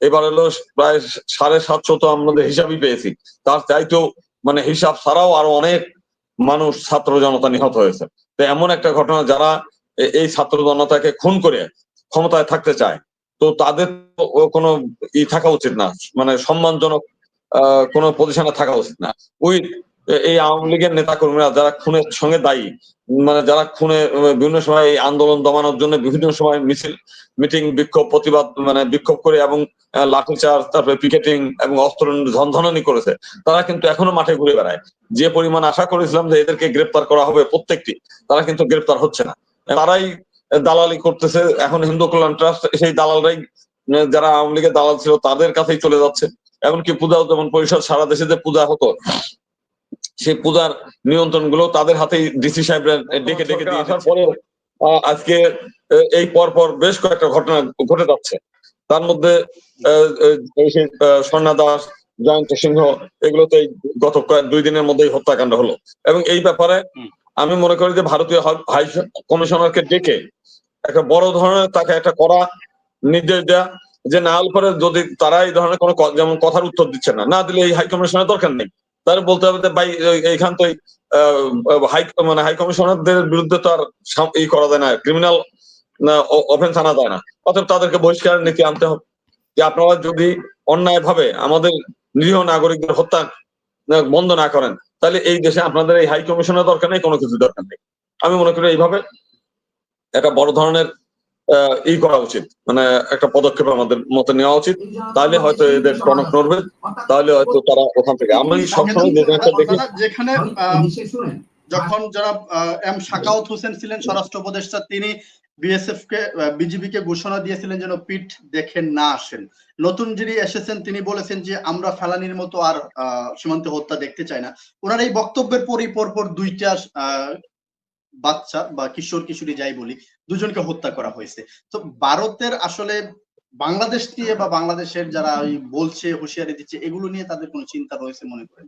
এবার হলো প্রায় 750 আমাদের হিসাবই পেয়েছি, তার চাইতেও মানে হিসাব ছাড়াও আরো অনেক মানুষ ছাত্র জনতা নিহত হয়েছে। তো এমন একটা ঘটনা, যারা এই ছাত্র জনতাকে খুন করে ক্ষমতায় থাকতে চায়, তো তাদের কোনো থাকা উচিত না, মানে সম্মানজনক কোনো পজিশনে থাকা উচিত না। ওই এই আওয়ামী লীগের নেতা কর্মীরা যারা খুনের সঙ্গে দায়ী, মানে যারা খুনে বিভিন্ন সময় এই আন্দোলন দমানোর জন্য বিভিন্ন সময় মিছিল, মিটিং, বিক্ষোভ, প্রতিবাদ মানে বিক্ষোভ করে এবং লাঠিচার্জ, তারপরে পিকেটিং এবং অস্ত্র ঝনঝনানি করেছে, তারা কিন্তু এখনো মাঠে ঘুরে বেড়ায়। যে পরিমাণ আশা করেছিলাম যে এদেরকে গ্রেপ্তার করা হবে প্রত্যেকটি, তারা কিন্তু গ্রেপ্তার হচ্ছে না। তারাই দালালি করতেছে। এখন হিন্দু কল্যাণ ট্রাস্ট সেই দালালরাই, যারা আওয়ামী লীগের দালাল ছিল তাদের কাছেই চলে যাচ্ছে। এমনকি পূজা উদযাপন পরিষদ, সারা দেশে যে পূজা হতো সেই পূজার নিয়ন্ত্রণ গুলো তাদের হাতেই ডিসি সাহেবরা ডেকে ডেকে দিয়ে আসার পরে আজকে এই পরপর বেশ কয়েকটা ঘটনা ঘটে যাচ্ছে। তার মধ্যে স্বর্ণা দাস, জয়ন্ত সিংহ, এগুলোতে গত 2 দিনের মধ্যেই হত্যাকাণ্ড হলো। এবং এই ব্যাপারে আমি মনে করি যে ভারতীয় হাই কমিশনারকে ডেকে একটা বড় ধরনের তাকে একটা কড়া নির্দেশ দেয়া, যে না হলে পরে যদি তারা এই ধরনের কোনো যেমন কথার উত্তর দিচ্ছে না দিলে এই হাই কমিশনের দরকার নেই, তাহলে বলতে হবে যে ভাই এইখান তো হাই কমিশনারদের বিরুদ্ধে তো আর ই করা যায় না, ক্রিমিনাল অফেন্স আনা যায় না, অতএব তাদেরকে বহিষ্কারের নীতি আনতে হবে। যে আপনারা যদি অন্যায় ভাবে আমাদের নিরীহ নাগরিকদের হত্যা বন্ধ না করেন, তাহলে এই দেশে আপনাদের এই হাই কমিশনের দরকার নেই, কোনো কিছু দরকার নেই। আমি মনে করি এইভাবে একটা বড় ধরনের করা উচিত, মানে একটা পদক্ষেপ আমাদের মতে নেওয়া উচিত। তাহলে হয়তো এদের টনক নড়বে, তাহলে হয়তো তারা ওখান থেকে। আমি সবসময় যে জিনিসটা দেখি, যেখানে যখন যারা এম শাকাওয়াত হোসেন ছিলেন স্বরাষ্ট্র উপদেষ্টা, তিনি বিএসএফ কে বিজিবি কে ঘোষণা দিয়েছিলেন যেন পিঠ দেখে না আসেন। নতুন যিনি এসেছেন তিনি বলেছেন যে আমরা ফেলানির মতো আর সীমান্তে হত্যা দেখতে চাই না। ওনার এই বক্তব্যের পরপর 2টা বাচ্চা বা কিশোর কিশোরী যাই বলি, 2জনকে হত্যা করা হয়েছে। তো ভারতের আসলে বাংলাদেশ নিয়ে বা বাংলাদেশের যারা বলছে, হুঁশিয়ারি দিচ্ছে, এগুলো নিয়ে তাদের কোনো চিন্তা রয়েছে মনে করেন?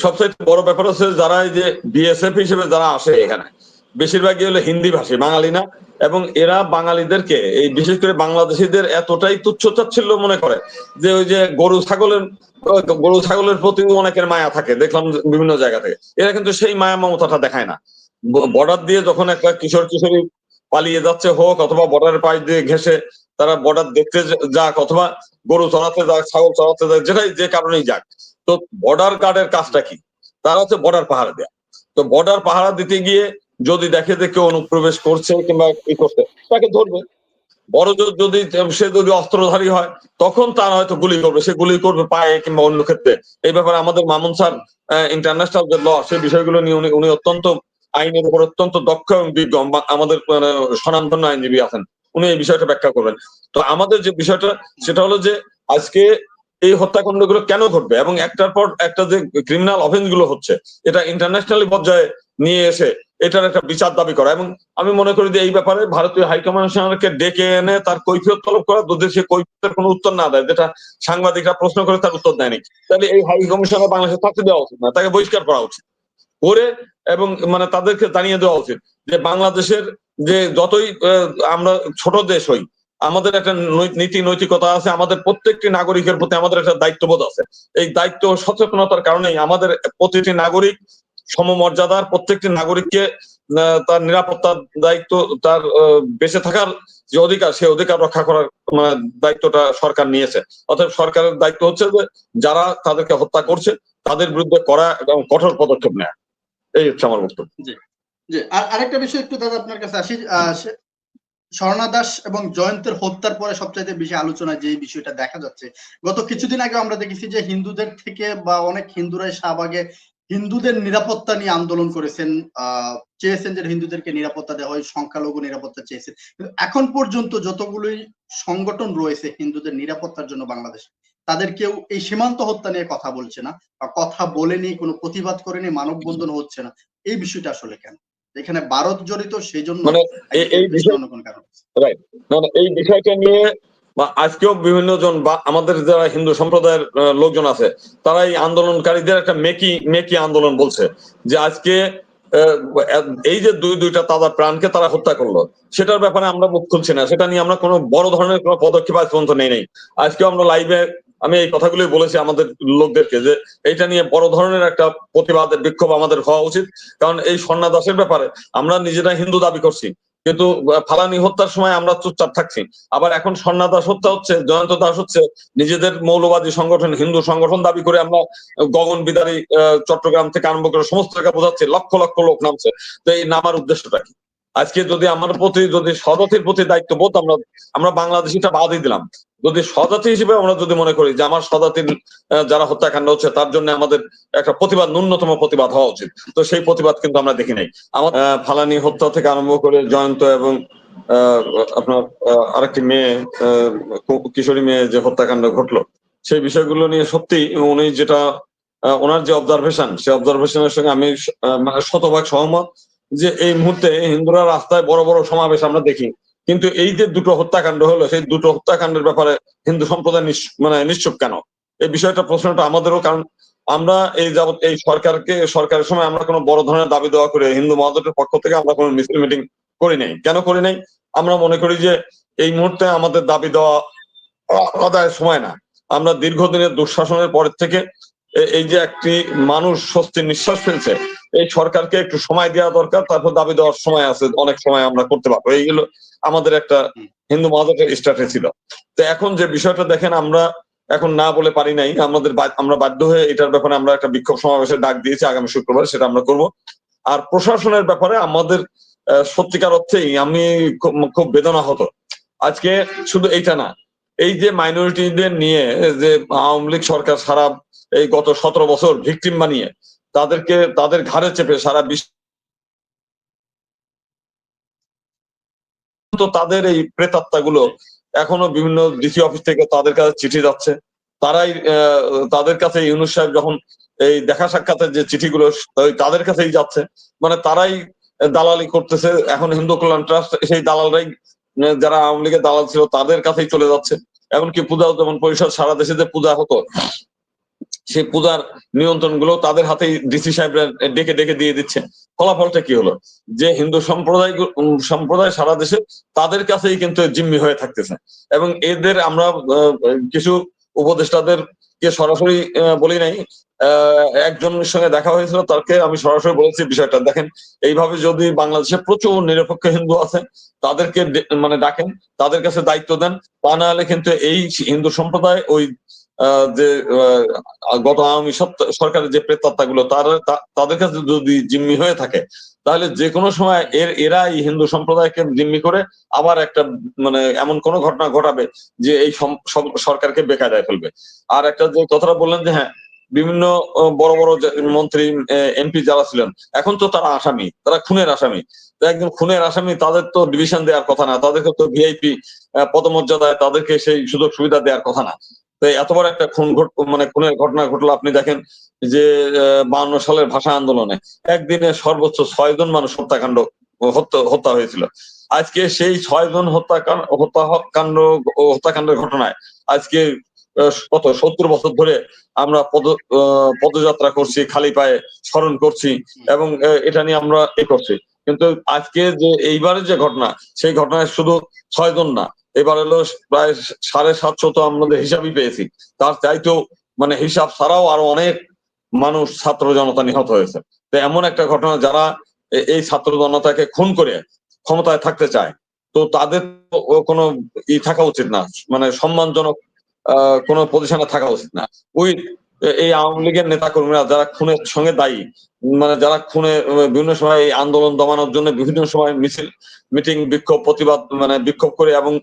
সবচেয়ে বড় ব্যাপার হচ্ছে যারা এই যে বিএসএফ হিসেবে যারা আসে এখানে, বেশিরভাগই হলো হিন্দি ভাষী, বাঙালি না। এবং এরা বাঙালিদেরকে, এই বিশেষ করে বাংলাদেশিদের এতটাই তুচ্ছ-তাচ্ছিল্য মনে করে যে ওই যে গরু ছাগলের প্রতি অনেকের মায়া থাকে, দেখলাম বিভিন্ন জায়গা থেকে। এরা কিন্তু সেই মায়া মমতাটা দেখায় না। বর্ডার দিয়ে যখন একটা কিশোর কিশোরী পালিয়ে যাচ্ছে হোক, অথবা বর্ডারের পাশ দিয়ে ঘেসে তারা বর্ডার দেখতে যাক, অথবা গরু চড়াতে যাক, ছাগল চড়াতে যাক, যেটাই যে কারণেই যাক, তো বর্ডার গার্ডের কাজটা কি? তারা হচ্ছে বর্ডার পাহারা দেয়া। তো বর্ডার পাহারা দিতে গিয়ে যদি দেখে যে কেউ অনুপ্রবেশ করছে কিংবা কি করছে, তাকে ধরবে। বড় যদি সে যদি অস্ত্রধারী হয়, তখন তার হয়তো গুলি করবে, সে গুলি করবে পায়ে কিংবা অন্য ক্ষেত্রে। এই ব্যাপারে আমাদের মামুন স্যার ইন্টারন্যাশনাল যে ল, সেই বিষয়গুলো নিয়ে উনি অত্যন্ত আইনের উপর অত্যন্ত দক্ষ এবং বিজ্ঞ, আমাদের স্বনামধন্য আইনজীবী আছেন, উনি এই বিষয়টা ব্যাখ্যা করবেন। তো আমাদের যে বিষয়টা সেটা হলো যে আজকে এই হত্যাকাণ্ড গুলো কেন ঘটবে, এবং একটার পর একটা যে ক্রিমিনাল অফেন্স গুলো হচ্ছে, এটা ইন্টারন্যাশনালি পর্যায়ে নিয়ে এসে এটার একটা বিচার দাবি করা। এবং আমি মনে করি যে এই ব্যাপারে ভারতীয় হাইকমিশনারকে ডেকে এনে তার কৈফিয়ত তলব করা, যদি সে কৈফিয়তের কোনো উত্তর না দেয়, যেটা সাংবাদিকরা প্রশ্ন করে তার উত্তর দেয়নি, তাহলে এই হাই কমিশনার বাংলাদেশে থাকতে দেওয়া উচিত না, তাকে বহিষ্কার করা উচিত করে। এবং মানে তাদেরকে জানিয়ে দেওয়া উচিত যে বাংলাদেশের যে যতই আমরা ছোট দেশ হই, আমাদের একটা নীতি নৈতিকতা আছে, আমাদের প্রত্যেকটি নাগরিকের প্রতি আমাদের একটা দায়িত্ববোধ আছে। এই দায়িত্ব সচেতনতার কারণেই আমাদের প্রতিটি নাগরিক সমমর্যাদার, প্রত্যেকটি নাগরিককে তার নিরাপত্তার দায়িত্ব, তার বেঁচে থাকার যে অধিকার, সেই অধিকার রক্ষা করার দায়িত্বটা সরকার নিয়েছে। অতএব সরকারের দায়িত্ব হচ্ছে যে যারা তাদেরকে হত্যা করছে তাদের বিরুদ্ধে কড়া এবং কঠোর পদক্ষেপ নেয়া। এই হচ্ছে আমার বক্তব্য। জি জি। আর আরেকটা বিষয় একটু দাদা আপনার কাছে আসি। স্বর্ণা দাস এবং জয়ন্তের হত্যার পরে সবচাইতে বেশি আলোচনা যে বিষয়টা দেখা যাচ্ছে, গত কিছুদিন আগে আমরা দেখেছি যে হিন্দুদের থেকে বা অনেক হিন্দুরাই শাহবাগে হিন্দুদের নিরাপত্তা নিয়ে আন্দোলন করেছেন, চেয়েছেন যে হিন্দুদেরকে নিরাপত্তা দেওয়া হয়, সংখ্যালঘু নিরাপত্তা চেয়েছেন। কিন্তু এখন পর্যন্ত যতগুলোই সংগঠন রয়েছে হিন্দুদের নিরাপত্তার জন্য বাংলাদেশে, তাদের কেউ এই সীমান্ত হত্যা নিয়ে কথা বলছে না, বা কথা বলেনি, কোনো প্রতিবাদ করেনি, মানববন্ধন হচ্ছে না। এই বিষয়টা আসলে কেন? এখানে ভারত জড়িত, সেই জন্য এই বিষয়টা নিয়ে আজকেও বিভিন্ন জন বা আমাদের যারা হিন্দু সম্প্রদায়ের লোকজন আছে, তারা এই আন্দোলনকারীদের একটা মেকি আন্দোলন বলছে, যে আজকে এই যে দুইটা তাজা প্রাণকে তারা হত্যা করলো, সেটার ব্যাপারে আমরা মুখ খুলছি না। সেটা নিয়ে আমরা কোনো বড় ধরনের কোনো পদক্ষেপ আজ পর্যন্ত নেই নাই। আজকেও আমরা লাইভে আমি এই কথাগুলোই বলেছি আমাদের লোকদেরকে যে এইটা নিয়ে বড় ধরনের একটা প্রতিবাদের বিক্ষোভ আমাদের হওয়া উচিত। কারণ এই স্বর্ণা দাসের ব্যাপারে আমরা নিজেরা হিন্দু দাবি করছি, কিন্তু ফালানি হত্যার সময় আমরা চুপচাপ থাকছি। আবার এখন স্বর্ণা দাস হত্যা হচ্ছে, জয়ন্ত দাস হচ্ছে, নিজেদের মৌলবাদী সংগঠন হিন্দু সংগঠন দাবি করে আমরা গগন বিদারী চট্টগ্রাম থেকে আরম্ভ করে সমস্ত জায়গা বোঝাচ্ছি, লক্ষ লক্ষ লোক নামছে। তো এই নামার উদ্দেশ্যটা কি? আজকে যদি আমার প্রতি যদি স্বজাতির প্রতি দায়িত্ববোধ আমরা বাংলাদেশিটা বাদই দিলাম, যদি স্বজাতি হিসেবে আমরা যদি মনে করি যে আমার স্বজাতির যারা হত্যাকাণ্ড হচ্ছে তার জন্য আমাদের একটা প্রতিবাদ, ন্যূনতম প্রতিবাদ হওয়া উচিত, তো সেই প্রতিবাদ কিন্তু আমরা দেখি নাই। আমার ফালানি হত্যা থেকে আরম্ভ করে জয়ন্ত এবং আপনার আরেকটি মেয়ে, কিশোরী মেয়ে যে হত্যাকাণ্ড ঘটলো, সেই বিষয়গুলো নিয়ে সত্যি উনি যেটা ওনার যে অবজারভেশন, সেই অবজারভেশনের সঙ্গে আমি মানে শতভাগ সহমত যে এই মুহূর্তে হিন্দুরা রাস্তায় বড় বড় সমাবেশ আমরা দেখি, কিন্তু এই যে দুটো হত্যাকাণ্ড হলো সেই দুটো হত্যাকাণ্ডের ব্যাপারে হিন্দু সম্প্রদায় মানে নিশ্চুপ কেন? এই বিষয়টা প্রশ্নটা আমাদেরও। কারণ আমরা এই যাবৎ এই সরকারের সময় আমরা কোনো বড় ধরনের দাবি দেওয়া করে হিন্দু মহাজোটের পক্ষ থেকে আমরা কোনো মিছিল মিটিং করি নাই। কেন করি নাই? আমরা মনে করি যে এই মুহূর্তে আমাদের দাবি দেওয়া আদায়ের সময় না। আমরা দীর্ঘদিনের দুঃশাসনের পরের থেকে এই যে একটি মানুষ স্বস্তির নিঃশ্বাস ফেলছে, এই সরকারকে একটু সময় দেওয়া দরকার, তারপর দাবি দেওয়ার সময় আছে, অনেক সময় আমরা করতে পারবো। এইগুলো আমাদের একটা হিন্দু মহাজোটের স্ট্র্যাটেজি ছিল। তো এখন যে বিষয়টা দেখেন, আমরা এখন না বলে পারি নাই, আমরা বাধ্য হয়ে এটার ব্যাপারে আমরা একটা বিক্ষোভ সমাবেশের ডাক দিয়েছি আগামী শুক্রবার, সেটা আমরা করব। আর প্রশাসনের ব্যাপারে আমাদের সত্যিকার অর্থেই আমি খুব বেদনা হতো। আজকে শুধু এইটা না, এই যে মাইনরিটিদের নিয়ে যে আওয়ামী লীগ সরকার সারা এই গত 17 বছর ভিকটিম বানিয়ে তাদেরকে তাদের ঘাড়ে চেপে সারা বিশ্ব, তো তাদের এই প্রেতাত্মাগুলো এখনো বিভিন্ন ডিসি অফিস থেকে তাদের কাছে চিঠি যাচ্ছে। তারাই তাদের কাছে ইউনূস সাহেব যখন এই দেখা সাক্ষাতের যে চিঠিগুলো তাদের কাছেই যাচ্ছে, মানে তারাই দালালি করতেছে। এখন হিন্দু কল্যাণ ট্রাস্ট সেই দালালরাই যারা আওয়ামী লীগের দালাল ছিল তাদের কাছেই চলে যাচ্ছে। এমনকি পূজাও যেমন পরিষদ সারা দেশে যে পূজা হতো, সেই পূজার নিয়ন্ত্রণ গুলো তাদের হাতেই ডিসি সাহেবরা ডেকে ডেকে দিয়ে দিচ্ছে। ফলাফলটা কি হলো? যে হিন্দু সম্প্রদায় সারা দেশে তাদের কাছেই কিন্তু জিম্মি হয়ে থাকতেছে। এবং এদের আমরা কিছু উপদেষ্টাদের কে সরাসরি বলি নাই, একজনের সঙ্গে দেখা হয়েছিল, তাকে আমি সরাসরি বলেছি বিষয়টা দেখেন, এইভাবে যদি বাংলাদেশে প্রচুর নিরপেক্ষ হিন্দু আছে তাদেরকে মানে ডাকেন, তাদের কাছে দায়িত্ব দেন, তা না হলে কিন্তু এই হিন্দু সম্প্রদায় ওই যে গত আওয়ামী সরকারের যে প্রেতাত্মাগুলো তাদের কাছে যদি জিম্মি হয়ে থাকে, তাহলে যে কোনো সময় এরা এই হিন্দু সম্প্রদায়কে জিম্মি করে আবার একটা মানে এমন কোন ঘটনা ঘটাবে যে এই সরকারকে বেকায়দায় ফেলবে। আর একটা যে কথাটা বললেন যে হ্যাঁ, বিভিন্ন বড় বড় মন্ত্রী এমপি যারা ছিলেন এখন তো তারা আসামি, তারা খুনের আসামি। তো একদম খুনের আসামি, তাদের তো ডিভিশন দেওয়ার কথা না, তাদেরকে তো ভিআইপি পদমর্যাদায় তাদেরকে সেই সুযোগ সুবিধা দেওয়ার কথা না। তো এত বড় একটা মানে খুনের ঘটনা ঘটলো। আপনি দেখেন যে 52 সালের ভাষা আন্দোলনে একদিনে সর্বোচ্চ 6 জন মানুষ হত্যা হয়েছিল। আজকে সেই 6 জন হত্যাকাণ্ডের ঘটনায় আজকে কত 70 বছর ধরে আমরা পদযাত্রা করছি, খালি পায়ে স্মরণ করছি, এবং এটা নিয়ে আমরা করছি। কিন্তু আজকে যে এইবারের যে ঘটনা, সেই ঘটনায় শুধু 6 জন না, এবার হলো প্রায় 750 তো আমাদের হিসাবই পেয়েছি। তার চাইতেও মানে হিসাব ছাড়াও আরো অনেক মানুষ, ছাত্র জনতা নিহত হয়েছে। তো এমন একটা ঘটনা, যারা এই ছাত্র জনতাকে খুন করে ক্ষমতায় থাকতে চায়, তো তাদের কোনো থাকা উচিত না, মানে সম্মানজনক কোনো পজিশনে থাকা উচিত না। ওই এই আওয়ামী লীগের নেতা কর্মীরা যারা খুনের সঙ্গে দায়ী, মানে যারা খুনে বিভিন্ন সময় এই আন্দোলন দমানোর জন্য বিভিন্ন সময় মিছিল মিটিং বিক্ষোভ প্রতিবাদ মানে বিক্ষোভ করে এবং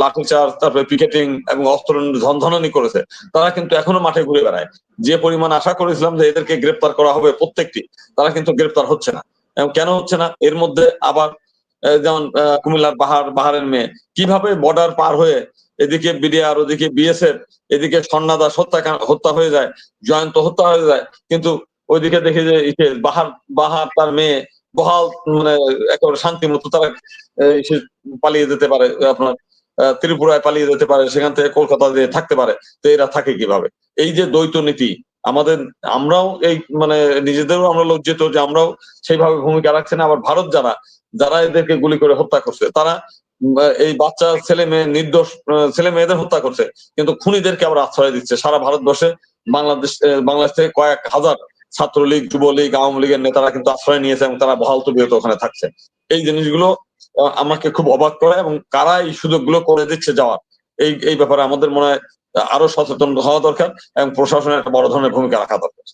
লাঠিচার্জ, তারপরে পিকেটিং এবং অস্ত্র ধনধাননি করেছে, তারা কিন্তু এখনো মাঠে ঘুরে বেড়ায়। যে পরিমাণ আশা করেছিলাম যে এদেরকে গ্রেপ্তার করা হবে প্রত্যেকটি, তারা কিন্তু গ্রেপ্তার হচ্ছে না। কেন হচ্ছে না? এর মধ্যে আবার যেমন কুমিল্লার বাহারের মেয়ে কিভাবে বর্ডার পার হয়ে এদিকে বিডিআর, ওদিকে বিএসএফ, এদিকে স্বর্ণা দাস হত্যা হয়ে যায়, জয়ন্ত হত্যা হয়ে যায়, কিন্তু ওইদিকে দেখে যে বাহার তার মেয়ে বহাল মানে একেবারে শান্তি মতো তারা পালিয়ে যেতে পারে, আপনার ত্রিপুরায় পালিয়ে যেতে পারে, সেখান থেকে কলকাতা দিয়ে থাকতে পারে। তো এরা থাকে কিভাবে? এই যে দ্বৈত নীতি, আমরাও এই মানে নিজেদেরও আমরা লজ্জিত যে আমরাও সেইভাবে ভূমিকা রাখছি না। আবার ভারত যারা এদেরকে গুলি করে হত্যা করছে, তারা এই বাচ্চা ছেলে মেয়ে, নির্দোষ ছেলে মেয়েদের হত্যা করছে, কিন্তু খুনিদেরকে আবার আশ্রয় দিচ্ছে। সারা ভারতবর্ষে বাংলাদেশ থেকে কয়েক হাজার ছাত্রলীগ, যুবলীগ, আওয়ামী লীগের নেতারা কিন্তু আশ্রয় নিয়েছে এবং তারা বহাল তবিয়ত ওখানে থাকছে। এই জিনিসগুলো আমাকে খুব অবাক করে, এবং কারা এই সুযোগগুলো করে দিচ্ছে যাওয়ার, এই ব্যাপারে আমাদের মনে হয় আরো সচেতন হওয়া দরকার এবং প্রশাসনের একটা বড় ধরনের ভূমিকা রাখা দরকার।